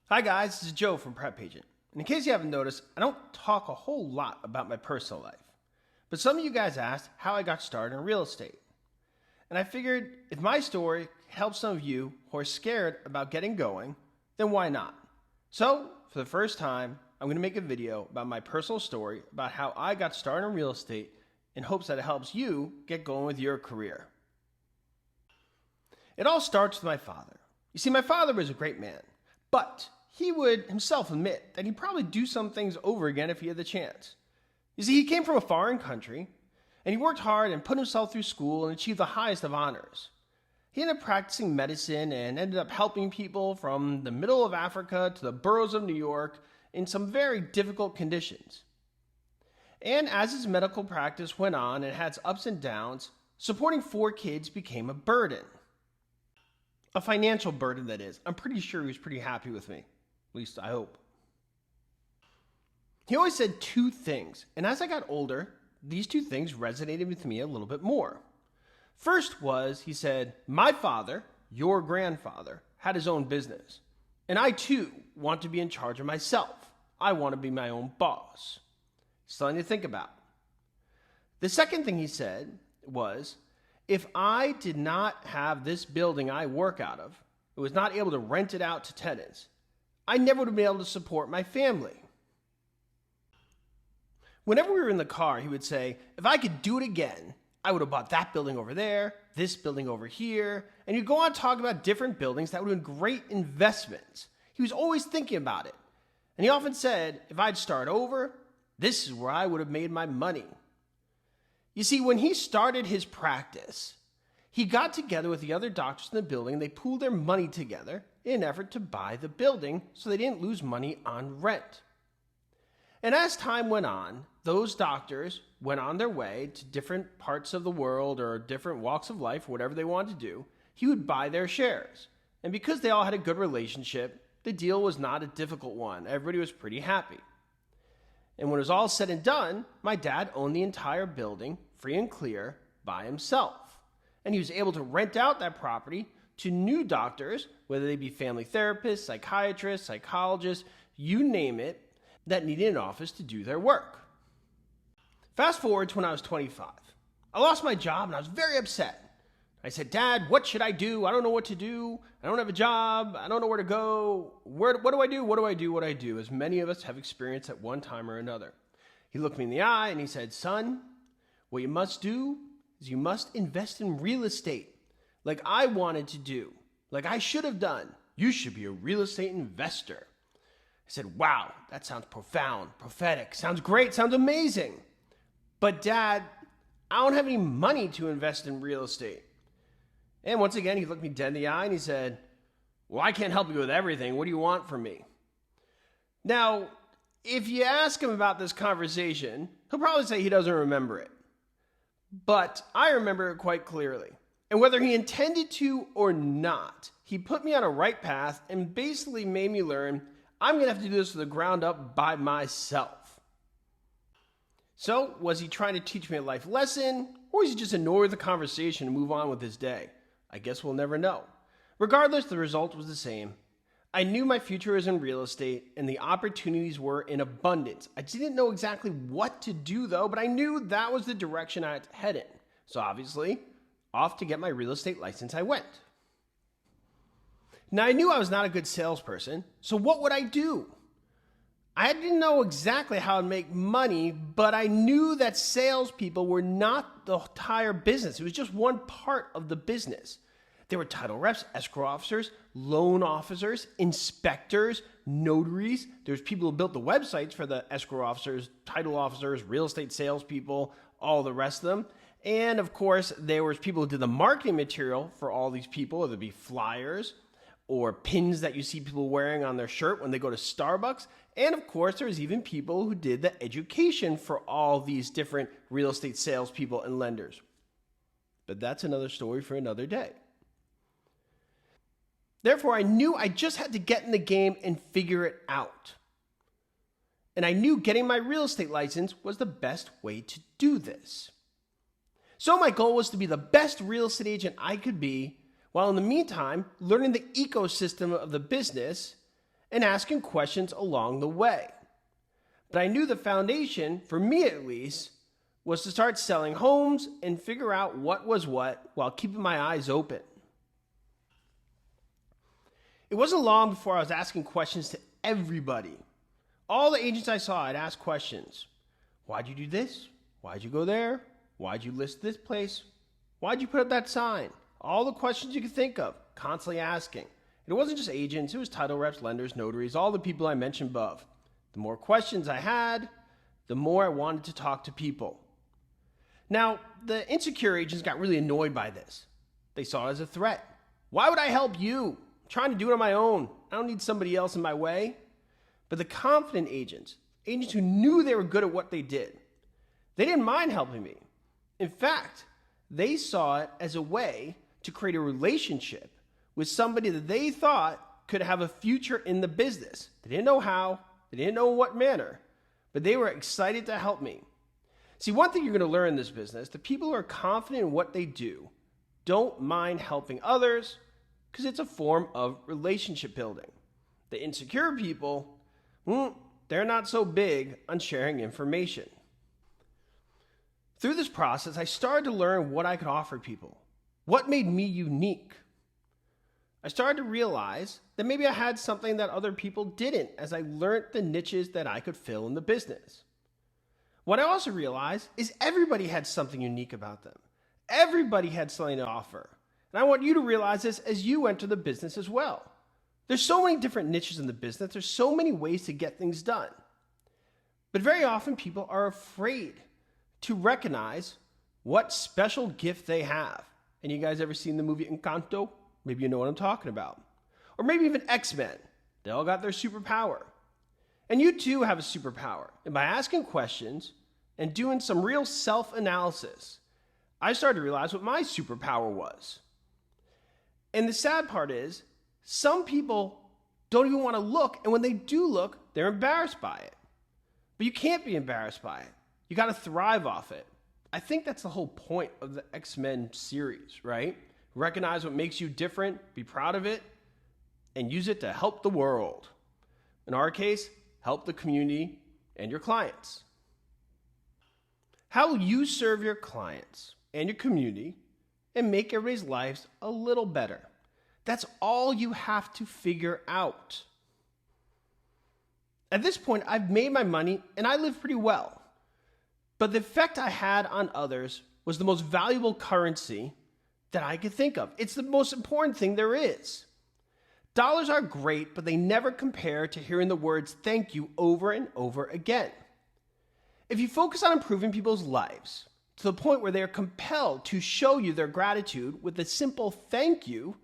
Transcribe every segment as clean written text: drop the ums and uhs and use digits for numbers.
Hi guys, this is Joe from PrepAgent. And in case you haven't noticed, I don't talk a whole lot about my personal life. But some of you guys asked how I got started in real estate. And I figured if my story helps some of you who are scared about getting going, then why not? So, for the first time, I'm going to make a video about my personal story about how I got started in real estate in hopes that it helps you get going with your career. It all starts with my father. You see, my father was a great man, but he would himself admit that he'd probably do some things over again if he had the chance. You see, he came from a foreign country, and he worked hard and put himself through school and achieved the highest of honors. He ended up practicing medicine and ended up helping people from the middle of Africa to the boroughs of New York in some very difficult conditions. And as his medical practice went on and had its ups and downs, supporting 4 kids became a burden. A financial burden, that is. I'm pretty sure he was pretty happy with me. At least I hope. He always said 2 things, and as I got older, these 2 things resonated with me a little bit more. First was, he said, my father, your grandfather, had his own business, and I too want to be in charge of myself. I want to be my own boss. Something to think about. The second thing he said was, if I did not have this building I work out of, and was not able to rent it out to tenants, I never would have been able to support my family. Whenever we were in the car, he would say, if I could do it again, I would have bought that building over there, this building over here, and he'd go on to talk about different buildings that would have been great investments. He was always thinking about it. And he often said, if I'd start over, this is where I would have made my money. You see, when he started his practice, he got together with the other doctors in the building. They pooled their money together in an effort to buy the building so they didn't lose money on rent. And as time went on, those doctors went on their way to different parts of the world or different walks of life, whatever they wanted to do. He would buy their shares. And because they all had a good relationship, the deal was not a difficult one. Everybody was pretty happy. And when it was all said and done, my dad owned the entire building, free and clear, by himself. And he was able to rent out that property to new doctors, whether they be family therapists, psychiatrists, psychologists, you name it, that needed an office to do their work. Fast forward to when I was 25. I lost my job and I was very upset. I said, Dad, what should I do? I don't know what to do. I don't have a job. I don't know where to go. What do I do? What do I do? What do I do? As many of us have experienced at one time or another. He looked me in the eye and he said, son, what you must do is you must invest in real estate like I wanted to do, like I should have done. You should be a real estate investor. I said, wow, that sounds profound, prophetic, sounds great, sounds amazing. But Dad, I don't have any money to invest in real estate. And once again, he looked me dead in the eye and he said, well, I can't help you with everything. What do you want from me? Now, if you ask him about this conversation, he'll probably say he doesn't remember it. But I remember it quite clearly. And whether he intended to or not, he put me on a right path and basically made me learn I'm going to have to do this from the ground up by myself. So, was he trying to teach me a life lesson, or was he just ignoring the conversation and move on with his day? I guess we'll never know. Regardless, the result was the same. I knew my future was in real estate, and the opportunities were in abundance. I didn't know exactly what to do, though, but I knew that was the direction I had to head in. So obviously, off to get my real estate license I went. Now, I knew I was not a good salesperson, so what would I do? I didn't know exactly how to make money, but I knew that salespeople were not the entire business. It was just one part of the business. There were title reps, escrow officers, loan officers, inspectors, notaries. There's people who built the websites for the escrow officers, title officers, real estate salespeople, all the rest of them. And of course, there was people who did the marketing material for all these people, whether it be flyers, or pins that you see people wearing on their shirt when they go to Starbucks. And of course, there's even people who did the education for all these different real estate salespeople and lenders. But that's another story for another day. Therefore, I knew I just had to get in the game and figure it out. And I knew getting my real estate license was the best way to do this. So my goal was to be the best real estate agent I could be, while in the meantime, learning the ecosystem of the business and asking questions along the way. But I knew the foundation, for me at least, was to start selling homes and figure out what was what while keeping my eyes open. It wasn't long before I was asking questions to everybody. All the agents I saw, I'd ask questions. Why'd you do this? Why'd you go there? Why'd you list this place? Why'd you put up that sign? All the questions you could think of, constantly asking. And it wasn't just agents, it was title reps, lenders, notaries, all the people I mentioned above. The more questions I had, the more I wanted to talk to people. Now, the insecure agents got really annoyed by this. They saw it as a threat. Why would I help you? I'm trying to do it on my own. I don't need somebody else in my way. But the confident agents who knew they were good at what they did, they didn't mind helping me. In fact, they saw it as a way to create a relationship with somebody that they thought could have a future in the business. They didn't know how, they didn't know in what manner, but they were excited to help me. See, one thing you're going to learn in this business, the people who are confident in what they do don't mind helping others because it's a form of relationship building. The insecure people, they're not so big on sharing information. Through this process, I started to learn what I could offer people, what made me unique. I started to realize that maybe I had something that other people didn't as I learned the niches that I could fill in the business. What I also realized is everybody had something unique about them. Everybody had something to offer. And I want you to realize this as you enter the business as well. There's so many different niches in the business. There's so many ways to get things done. But very often people are afraid to recognize what special gift they have. And you guys ever seen the movie Encanto? Maybe you know what I'm talking about. Or maybe even X-Men. They all got their superpower. And you too have a superpower. And by asking questions and doing some real self-analysis, I started to realize what my superpower was. And the sad part is, some people don't even want to look, and when they do look, they're embarrassed by it. But you can't be embarrassed by it. You got to thrive off it. I think that's the whole point of the X-Men series, right? Recognize what makes you different, be proud of it, and use it to help the world. In our case, help the community and your clients. How will you serve your clients and your community and make everybody's lives a little better? That's all you have to figure out. At this point, I've made my money and I live pretty well. But the effect I had on others was the most valuable currency that I could think of. It's the most important thing there is. Dollars are great, but they never compare to hearing the words thank you over and over again. If you focus on improving people's lives to the point where they are compelled to show you their gratitude with a simple thank you,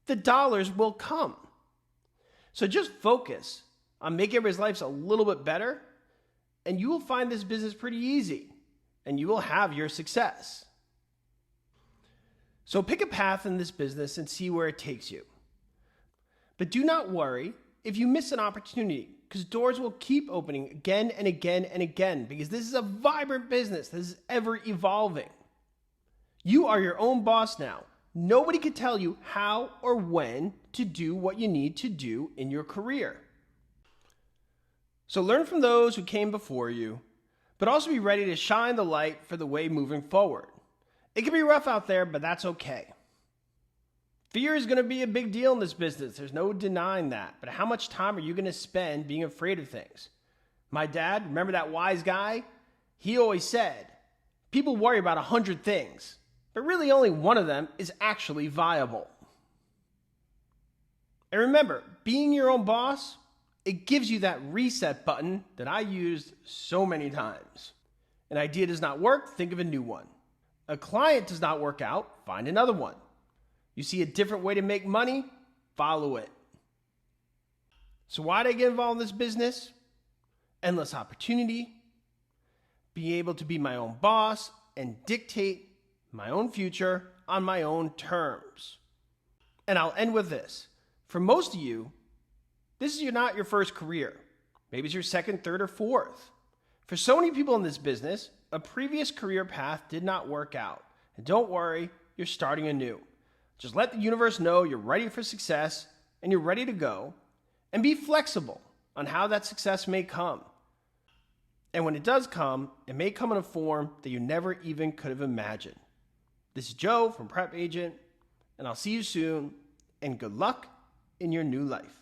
the dollars will come. So just focus on making everybody's lives a little bit better, and you will find this business pretty easy, and you will have your success. So pick a path in this business and see where it takes you. But do not worry if you miss an opportunity, because doors will keep opening again and again and again, because this is a vibrant business that is ever evolving. You are your own boss now. Nobody can tell you how or when to do what you need to do in your career. So learn from those who came before you, but also be ready to shine the light for the way moving forward. It can be rough out there, but that's okay. Fear is going to be a big deal in this business. There's no denying that. But how much time are you going to spend being afraid of things? My dad, remember that wise guy? He always said, people worry about 100 things, but really only one of them is actually viable. And remember, being your own boss, it gives you that reset button that I used so many times. An idea does not work, think of a new one. A client does not work out, find another one. You see a different way to make money, follow it. So why did I get involved in this business? Endless opportunity, be able to be my own boss and dictate my own future on my own terms. And I'll end with this. For most of you, this is not your first career. Maybe it's your second, third, or fourth. For so many people in this business, a previous career path did not work out. And don't worry, you're starting anew. Just let the universe know you're ready for success and you're ready to go. And be flexible on how that success may come. And when it does come, it may come in a form that you never even could have imagined. This is Joe from PrepAgent, and I'll see you soon, and good luck in your new life.